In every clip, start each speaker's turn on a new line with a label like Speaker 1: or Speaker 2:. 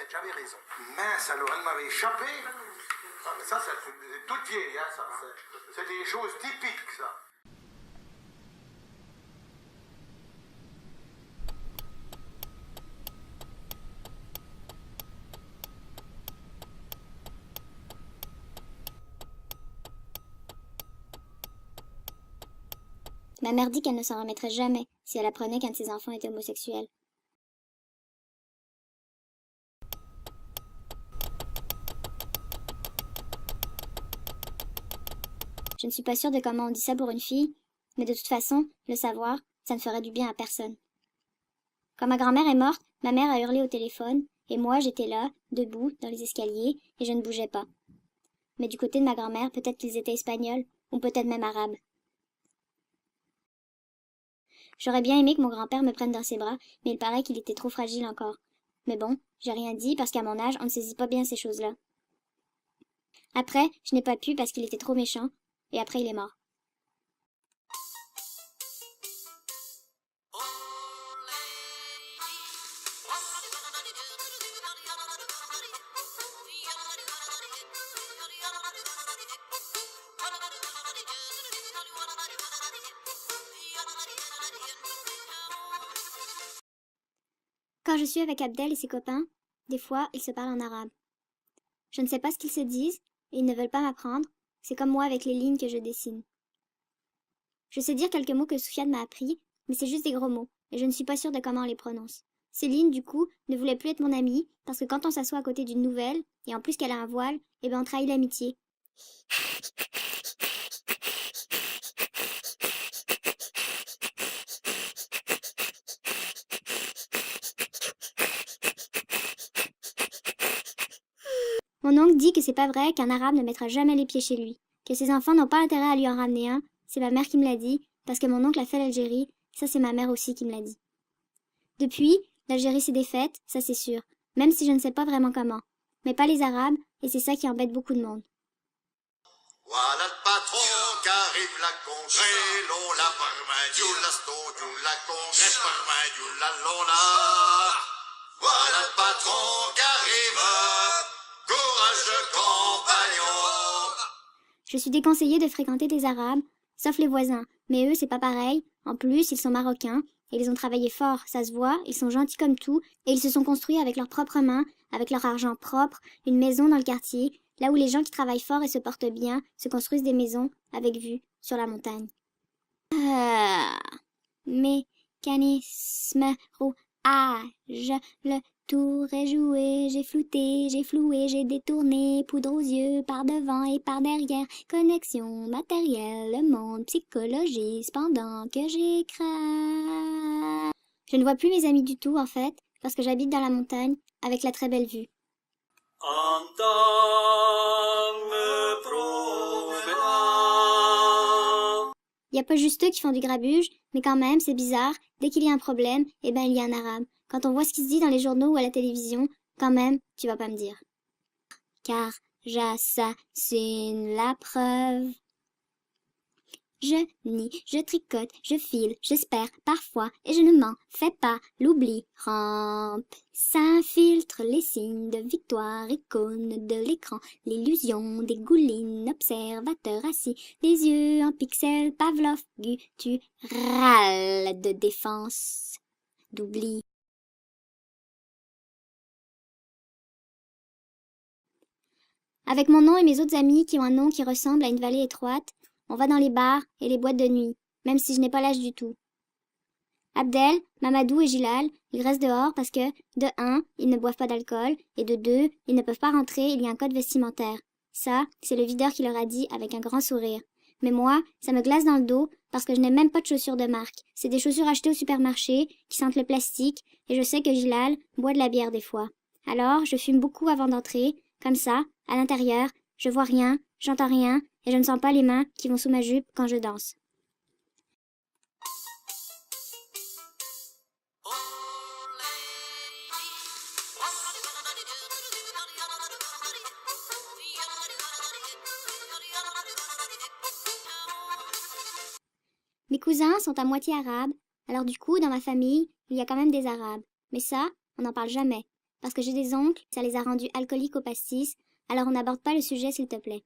Speaker 1: J'avais raison. Mince, alors, elle m'avait échappé. Ah, mais ça, c'est toute vieille, hein, ça. C'est des choses typiques, ça.
Speaker 2: Ma mère dit qu'elle ne s'en remettrait jamais si elle apprenait qu'un de ses enfants était homosexuel. Je ne suis pas sûre de comment on dit ça pour une fille, mais de toute façon, le savoir, ça ne ferait du bien à personne. Quand ma grand-mère est morte, ma mère a hurlé au téléphone, et moi j'étais là, debout, dans les escaliers, et je ne bougeais pas. Mais du côté de ma grand-mère, peut-être qu'ils étaient espagnols, ou peut-être même arabes. J'aurais bien aimé que mon grand-père me prenne dans ses bras, mais il paraît qu'il était trop fragile encore. Mais bon, j'ai rien dit parce qu'à mon âge, on ne saisit pas bien ces choses-là. Après, je n'ai pas pu parce qu'il était trop méchant, et après il est mort. Quand je suis avec Abdel et ses copains, des fois, ils se parlent en arabe. Je ne sais pas ce qu'ils se disent, et ils ne veulent pas m'apprendre. C'est comme moi avec les lignes que je dessine. Je sais dire quelques mots que Soufiane m'a appris, mais c'est juste des gros mots, et je ne suis pas sûre de comment on les prononce. Céline, du coup, ne voulait plus être mon amie, parce que quand on s'assoit à côté d'une nouvelle, et en plus qu'elle a un voile, eh ben on trahit l'amitié. Mon oncle dit que c'est pas vrai qu'un arabe ne mettra jamais les pieds chez lui, que ses enfants n'ont pas intérêt à lui en ramener un, c'est ma mère qui me l'a dit, parce que mon oncle a fait l'Algérie, ça c'est ma mère aussi qui me l'a dit. Depuis, l'Algérie s'est défaite, ça c'est sûr, même si je ne sais pas vraiment comment. Mais pas les arabes, et c'est ça qui embête beaucoup de monde.
Speaker 3: Voilà le patron qu'arrive la conche. Rélo la parmain, du la sto, du la conche. Les parmain, du la lona. Voilà le patron qu'arrive. Courage compagnon.
Speaker 2: Je suis déconseillée de fréquenter des arabes, sauf les voisins, mais eux c'est pas pareil. En plus, ils sont marocains, et ils ont travaillé fort, ça se voit, ils sont gentils comme tout, et ils se sont construits avec leurs propres mains, avec leur argent propre, une maison dans le quartier, là où les gens qui travaillent fort et se portent bien se construisent des maisons avec vue sur la montagne. Mécanisme rouage, le tour est joué, j'ai flouté, j'ai floué, j'ai détourné, poudre aux yeux, par devant et par derrière, connexion matérielle, le monde psychologiste pendant que j'écrase. Je ne vois plus mes amis du tout, en fait, parce que j'habite dans la montagne, avec la très belle vue.
Speaker 4: Entame promenade.
Speaker 2: Il n'y a pas juste eux qui font du grabuge, mais quand même, c'est bizarre, dès qu'il y a un problème, eh ben il y a un arabe. Quand on voit ce qui se dit dans les journaux ou à la télévision, quand même, tu vas pas me dire. Car j'assassine la preuve. Je nie, je tricote, je file, j'espère, parfois, et je ne m'en fais pas, l'oubli rampe. S'infiltre les signes de victoire, icône de l'écran, l'illusion dégouline, observateur assis, les yeux en pixels, Pavlov, guttural de défense, d'oubli. Avec mon nom et mes autres amis qui ont un nom qui ressemble à une vallée étroite, on va dans les bars et les boîtes de nuit, même si je n'ai pas l'âge du tout. Abdel, Mamadou et Gilal, ils restent dehors parce que, de 1, ils ne boivent pas d'alcool, et de 2, ils ne peuvent pas rentrer, il y a un code vestimentaire. Ça, c'est le videur qui leur a dit avec un grand sourire. Mais moi, ça me glace dans le dos parce que je n'ai même pas de chaussures de marque. C'est des chaussures achetées au supermarché qui sentent le plastique et je sais que Gilal boit de la bière des fois. Alors, je fume beaucoup avant d'entrer. Comme ça, à l'intérieur, je vois rien, j'entends rien et je ne sens pas les mains qui vont sous ma jupe quand je danse. Mes cousins sont à moitié arabes, alors du coup, dans ma famille, il y a quand même des arabes. Mais ça, on n'en parle jamais. Parce que j'ai des oncles, ça les a rendus alcooliques au pastis, alors on n'aborde pas le sujet s'il te plaît.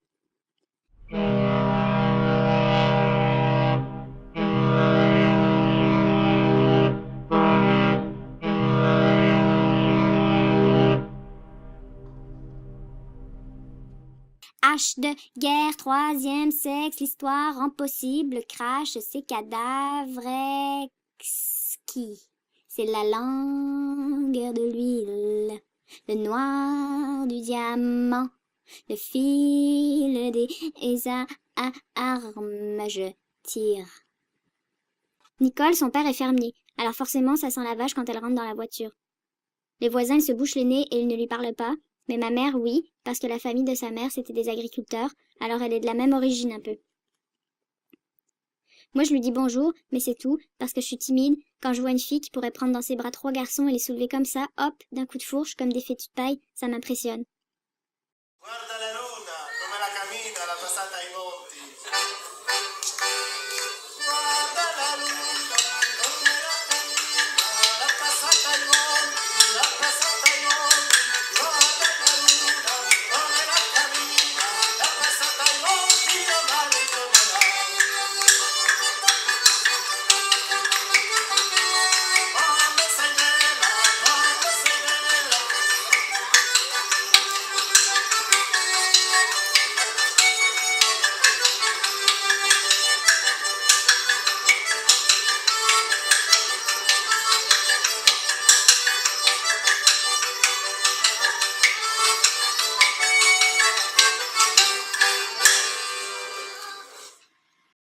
Speaker 2: Hache de guerre, troisième sexe, l'histoire rend possible, crash, ces cadavres exquis. C'est la langueur de l'huile, le noir du diamant, le fil des armes, je tire. Nicole, son père est fermier, alors forcément ça sent la vache quand elle rentre dans la voiture. Les voisins, ils se bouchent les nez et ils ne lui parlent pas, mais ma mère, oui, parce que la famille de sa mère, c'était des agriculteurs, alors elle est de la même origine un peu. Moi, je lui dis bonjour, mais c'est tout, parce que je suis timide. Quand je vois une fille qui pourrait prendre dans ses bras 3 garçons et les soulever comme ça, hop, d'un coup de fourche, comme des fétus de paille, ça m'impressionne.
Speaker 3: Guarda la luna, come la cammina, la passata ai monti.